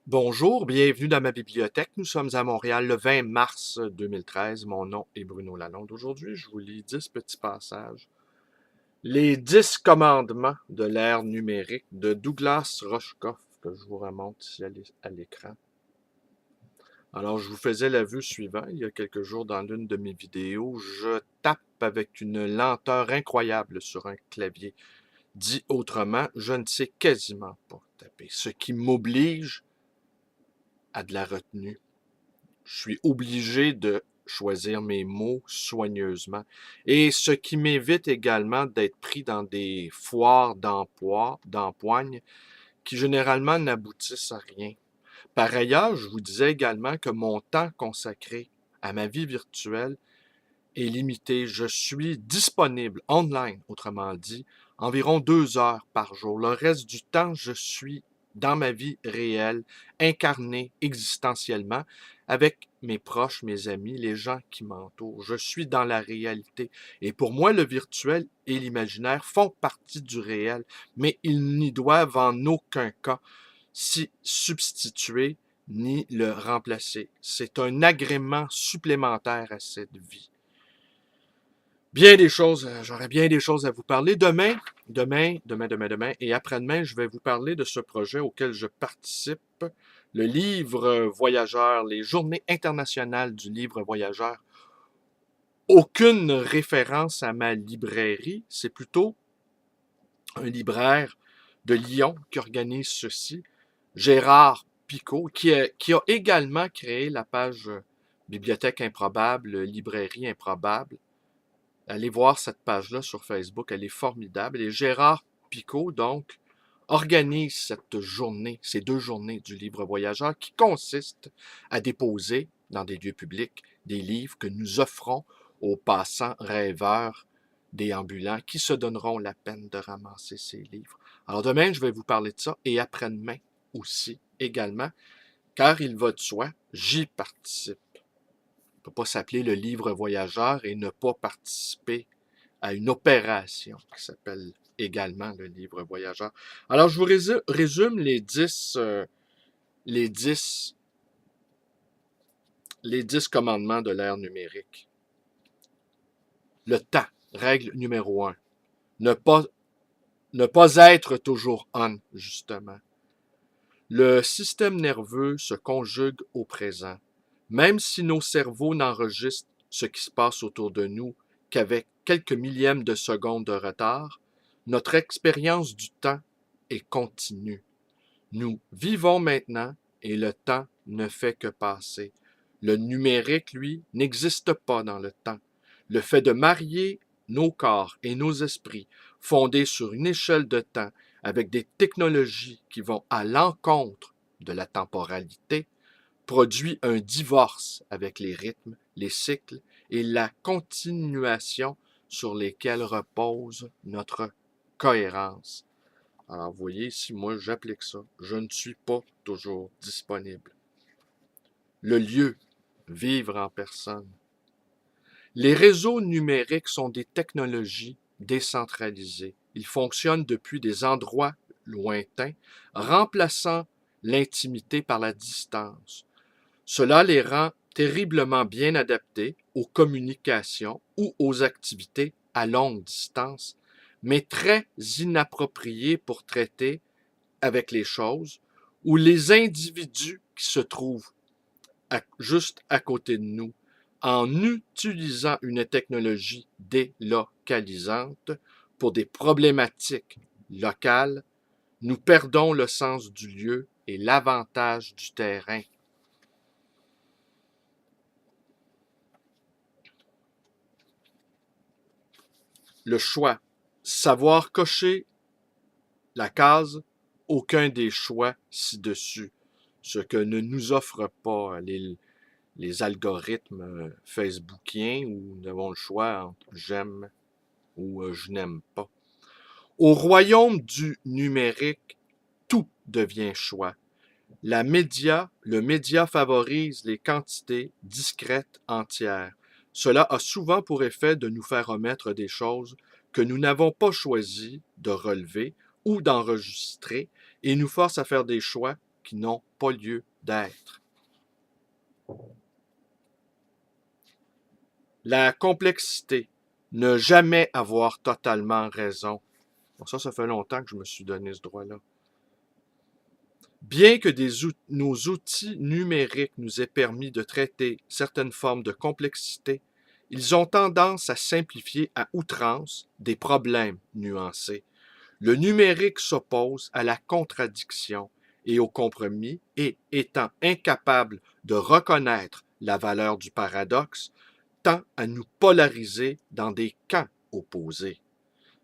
Bonjour, bienvenue dans ma bibliothèque. Nous sommes à Montréal le 20 mars 2013. Mon nom est Bruno Lalonde. Aujourd'hui, je vous lis 10 petits passages. Les 10 commandements de l'ère numérique de Douglas Rushkoff, que je vous remonte ici à l'écran. Alors, je vous faisais l'aveu suivant. Il y a quelques jours, dans l'une de mes vidéos, je tape avec une lenteur incroyable sur un clavier. Dit autrement, je ne sais quasiment pas taper, ce qui m'oblige à de la retenue. Je suis obligé de choisir mes mots soigneusement. Et ce qui m'évite également d'être pris dans des foires d'empoigne qui généralement n'aboutissent à rien. Par ailleurs, je vous disais également que mon temps consacré à ma vie virtuelle est limité. Je suis disponible online, autrement dit, environ 2 heures par jour. Le reste du temps, je suis dans ma vie réelle, incarné existentiellement, avec mes proches, mes amis, les gens qui m'entourent. Je suis dans la réalité. Et pour moi, le virtuel et l'imaginaire font partie du réel, mais ils n'y doivent en aucun cas s'y substituer ni le remplacer. C'est un agrément supplémentaire à cette vie. Bien des choses, j'aurais bien des choses à vous parler. Demain et après-demain, je vais vous parler de ce projet auquel je participe, le livre voyageur, les Journées internationales du livre voyageur. Aucune référence à ma librairie, c'est plutôt un libraire de Lyon qui organise ceci, Gérard Picot, qui a également créé la page Bibliothèque improbable, Librairie improbable. Allez voir cette page-là sur Facebook, elle est formidable. Et Gérard Picot, donc, organise cette journée, ces 2 journées du livre voyageur qui consistent à déposer dans des lieux publics des livres que nous offrons aux passants rêveurs déambulants qui se donneront la peine de ramasser ces livres. Alors demain, je vais vous parler de ça et après-demain aussi également, car il va de soi, j'y participe. On ne peut pas s'appeler le livre voyageur et ne pas participer à une opération qui s'appelle également le livre voyageur. Alors, je vous résume les 10, les 10 commandements de l'ère numérique. Le temps, règle numéro 1. Ne pas, ne pas être toujours on, justement. Le système nerveux se conjugue au présent. Même si nos cerveaux n'enregistrent ce qui se passe autour de nous qu'avec quelques millièmes de secondes de retard, notre expérience du temps est continue. Nous vivons maintenant et le temps ne fait que passer. Le numérique, lui, n'existe pas dans le temps. Le fait de marier nos corps et nos esprits, fondés sur une échelle de temps, avec des technologies qui vont à l'encontre de la temporalité, produit un divorce avec les rythmes, les cycles et la continuation sur lesquels repose notre cohérence. Alors, vous voyez, si moi j'applique ça, je ne suis pas toujours disponible. Le lieu, vivre en personne. Les réseaux numériques sont des technologies décentralisées. Ils fonctionnent depuis des endroits lointains, remplaçant l'intimité par la distance. Cela les rend terriblement bien adaptés aux communications ou aux activités à longue distance, mais très inappropriés pour traiter avec les choses ou les individus qui se trouvent juste à côté de nous en utilisant une technologie délocalisante pour des problématiques locales. Nous perdons le sens du lieu et l'avantage du terrain. Le choix. Savoir cocher la case aucun des choix ci-dessus, ce que ne nous offrent pas les algorithmes facebookiens où nous avons le choix entre j'aime ou je n'aime pas. Au royaume du numérique, tout devient choix. Le média favorise les quantités discrètes entières. Cela a souvent pour effet de nous faire omettre des choses que nous n'avons pas choisi de relever ou d'enregistrer et nous force à faire des choix qui n'ont pas lieu d'être. La complexité, ne jamais avoir totalement raison. Bon, ça fait longtemps que je me suis donné ce droit-là. Bien que nos outils numériques nous aient permis de traiter certaines formes de complexité, ils ont tendance à simplifier à outrance des problèmes nuancés. Le numérique s'oppose à la contradiction et au compromis et, étant incapable de reconnaître la valeur du paradoxe, tend à nous polariser dans des camps opposés.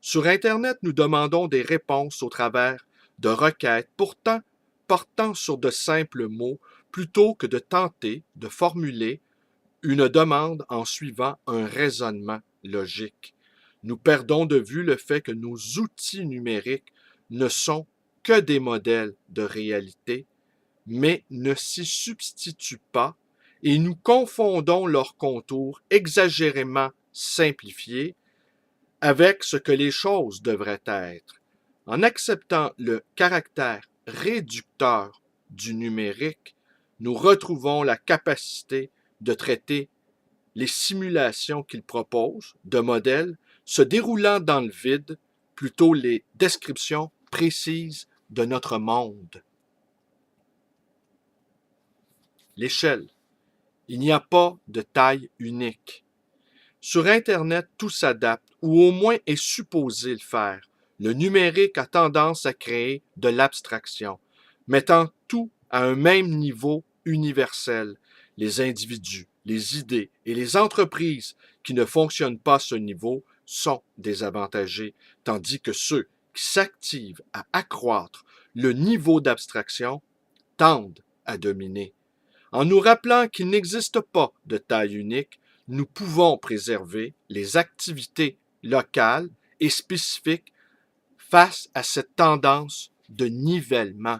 Sur Internet, nous demandons des réponses au travers de requêtes pourtant portant sur de simples mots plutôt que de tenter de formuler une demande en suivant un raisonnement logique. Nous perdons de vue le fait que nos outils numériques ne sont que des modèles de réalité, mais ne s'y substituent pas et nous confondons leurs contours exagérément simplifiés avec ce que les choses devraient être. En acceptant le caractère réducteur du numérique, nous retrouvons la capacité de traiter les simulations qu'il propose de modèles se déroulant dans le vide, plutôt les descriptions précises de notre monde. L'échelle. Il n'y a pas de taille unique. Sur Internet, tout s'adapte, ou au moins est supposé le faire. Le numérique a tendance à créer de l'abstraction, mettant tout à un même niveau universel. Les individus, les idées et les entreprises qui ne fonctionnent pas à ce niveau sont désavantagés, tandis que ceux qui s'activent à accroître le niveau d'abstraction tendent à dominer. En nous rappelant qu'il n'existe pas de taille unique, nous pouvons préserver les activités locales et spécifiques face à cette tendance de nivellement.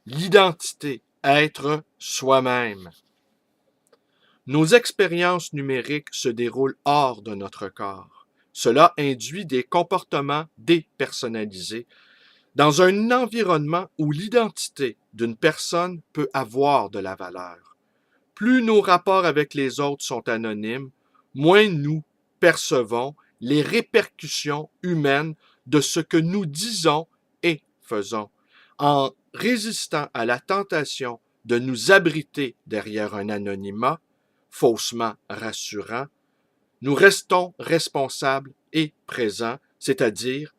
L'identité, être soi-même. Nos expériences numériques se déroulent hors de notre corps. Cela induit des comportements dépersonnalisés dans un environnement où l'identité d'une personne peut avoir de la valeur. Plus nos rapports avec les autres sont anonymes, moins nous percevons les répercussions humaines de ce que nous disons et faisons. En résistant à la tentation de nous abriter derrière un anonymat faussement rassurant, nous restons responsables et présents, c'est-à-dire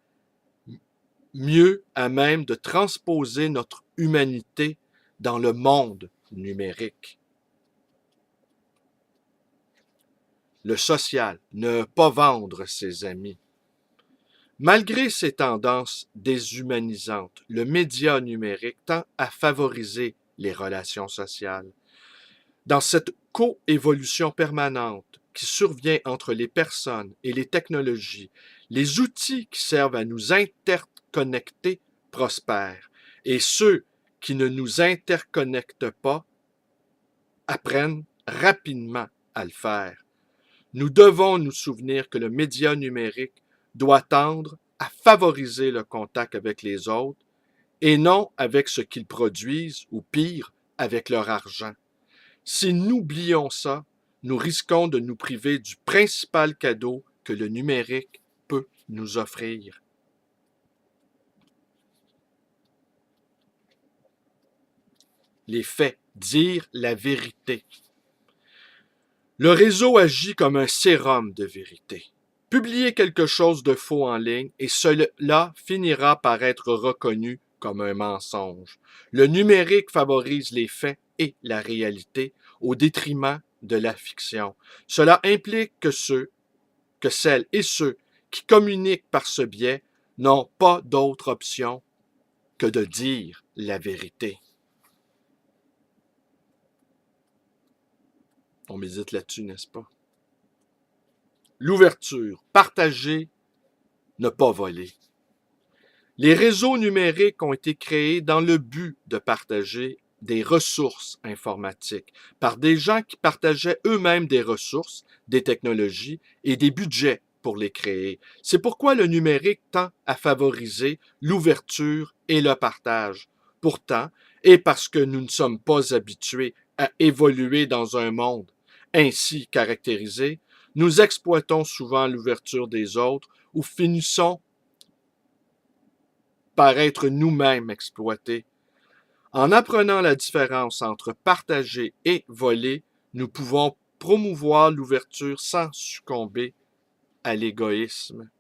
mieux à même de transposer notre humanité dans le monde numérique. Le social, ne pas vendre ses amis. Malgré ces tendances déshumanisantes, le média numérique tend à favoriser les relations sociales. Dans cette coévolution permanente qui survient entre les personnes et les technologies, les outils qui servent à nous interconnecter prospèrent, et ceux qui ne nous interconnectent pas apprennent rapidement à le faire. Nous devons nous souvenir que le média numérique doit tendre à favoriser le contact avec les autres et non avec ce qu'ils produisent ou pire, avec leur argent. Si nous oublions ça, nous risquons de nous priver du principal cadeau que le numérique peut nous offrir. Les faits, dire la vérité. Le réseau agit comme un sérum de vérité. Publiez quelque chose de faux en ligne et cela finira par être reconnu comme un mensonge. Le numérique favorise les faits et la réalité au détriment de la fiction. Cela implique que celles et ceux qui communiquent par ce biais n'ont pas d'autre option que de dire la vérité. On médite là-dessus, n'est-ce pas? L'ouverture, partager, ne pas voler. Les réseaux numériques ont été créés dans le but de partager des ressources informatiques par des gens qui partageaient eux-mêmes des ressources, des technologies et des budgets pour les créer. C'est pourquoi le numérique tend à favoriser l'ouverture et le partage. Pourtant, et parce que nous ne sommes pas habitués à évoluer dans un monde ainsi caractérisé, nous exploitons souvent l'ouverture des autres ou finissons par être nous-mêmes exploités. En apprenant la différence entre partager et voler, nous pouvons promouvoir l'ouverture sans succomber à l'égoïsme.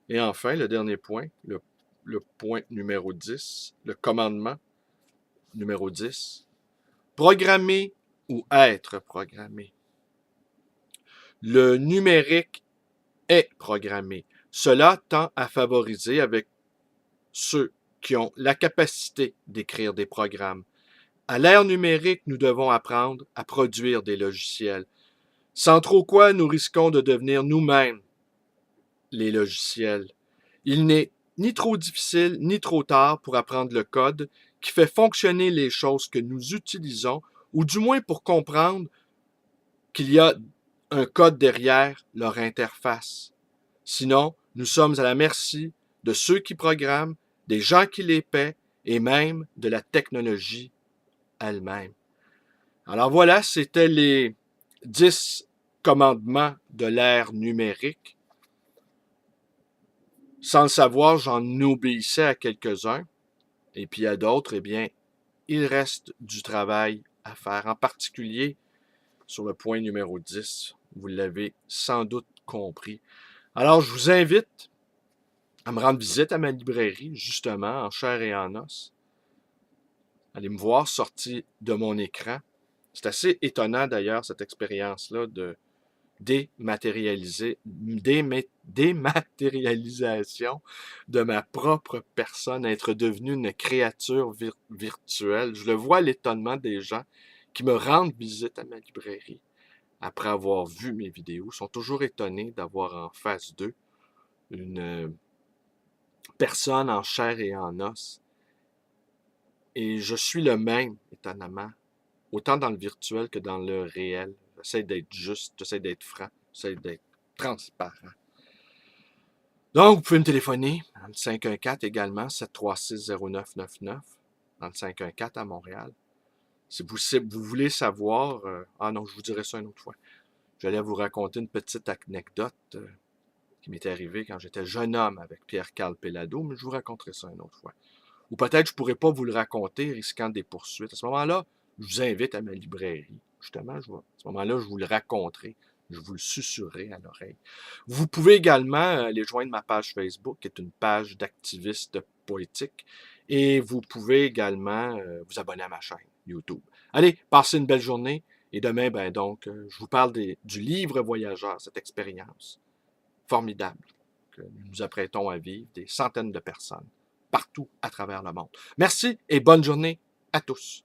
Et enfin, le dernier point, le point numéro 10, le commandement numéro 10, programmer ou être programmé. Le numérique est programmé. Cela tend à favoriser avec ceux qui ont la capacité d'écrire des programmes. À l'ère numérique, nous devons apprendre à produire des logiciels. Sans trop quoi, nous risquons de devenir nous-mêmes les logiciels. Il n'est ni trop difficile ni trop tard pour apprendre le code qui fait fonctionner les choses que nous utilisons, ou du moins pour comprendre qu'il y a un code derrière leur interface. Sinon, nous sommes à la merci de ceux qui programment, des gens qui les paient et même de la technologie elle-même. Alors voilà, c'était les 10 commandements de l'ère numérique. Sans le savoir, j'en obéissais à quelques-uns. Et puis à d'autres, eh bien, il reste du travail à faire, en particulier sur le point numéro 10. Vous l'avez sans doute compris. Alors, je vous invite à me rendre visite à ma librairie, justement, en chair et en os. Allez me voir sorti de mon écran. C'est assez étonnant d'ailleurs, cette expérience-là de dématérialisation de ma propre personne, être devenu une créature virtuelle. Je le vois l'étonnement des gens qui me rendent visite à ma librairie après avoir vu mes vidéos. Ils sont toujours étonnés d'avoir en face d'eux une personne en chair et en os. Et je suis le même, étonnamment, autant dans le virtuel que dans le réel. J'essaie d'être juste, j'essaie d'être franc, j'essaie d'être transparent. Donc, vous pouvez me téléphoner dans le 514 également, 736-0999, dans le 514 à Montréal. Si vous voulez savoir, ah non, je vous dirai ça une autre fois. J'allais vous raconter une petite anecdote qui m'était arrivée quand j'étais jeune homme avec Pierre-Carl Pellado, mais je vous raconterai ça une autre fois. Ou peut-être je ne pourrais pas vous le raconter, risquant des poursuites. À ce moment-là, je vous invite à ma librairie. Justement, à ce moment-là, je vous le raconterai. Je vous le susurrerai à l'oreille. Vous pouvez également aller joindre ma page Facebook, qui est une page d'activiste poétique. Et vous pouvez également vous abonner à ma chaîne YouTube. Allez, passez une belle journée. Et demain, je vous parle du livre voyageur, cette expérience formidable que nous nous apprêtons à vivre, des centaines de personnes partout à travers le monde. Merci et bonne journée à tous.